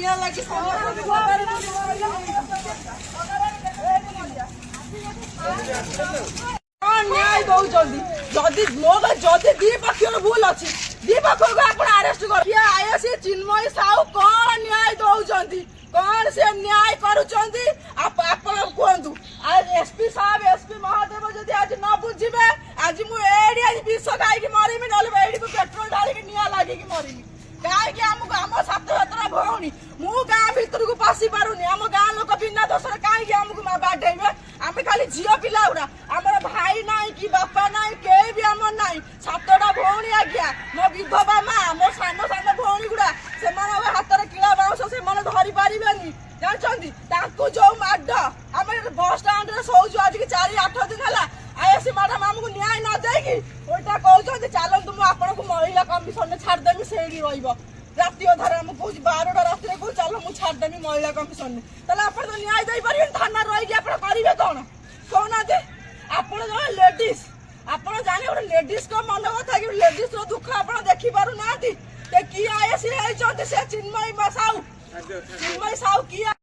निया लगी न्याय दौरान जदि मो जदि दी पक्ष भूल अच्छी दी पक्ष को आप अरेस्ट कर आईएसी चिन्मयी साहू कौन न्याय दौरान कौन से न्याय करुँच कहतु एसपी साहब एसपी महादेव जदि आज न बुझे आज मुझे विष खाई मरमी ना पेट्रोल ढालिक निया लगे मरमी कहीं आम 7 भौणी मु गाँ भर को पशि पारुनी आम गाँ लोक बिना दोष कहीं आमको बाढ़े आम खाली झील पिला गुड़ा आम भाई ना कि बापा ना कई भी आम ना 7टा भौणी आज्ञा मो विधवा माँ मो सान सान भौणी गुड़ा से हाथ में किला बाउंस से धरी पारे जानते जो माड आम बस स्टाण्ड शोचु आज की 4-8 दिन है आईएसी मैडम आमको न्याय न देगी उल्टा कहते चलतु मुझे महिला कमिशन में छाड़देवी से राति अधार आम कह 12टा रात कह चल मुझे छाड़देवी महिला कमिशन में तेल आप न्याय दे पारे थाना रही करेंगे कौन कहना आप लेडीज आप जाने गोटे लेडीज को मन कथा कि लेडीज दुख आप देखी पार ना किए आईएसी चिन्मयी साहू चिन्मयी साहू किए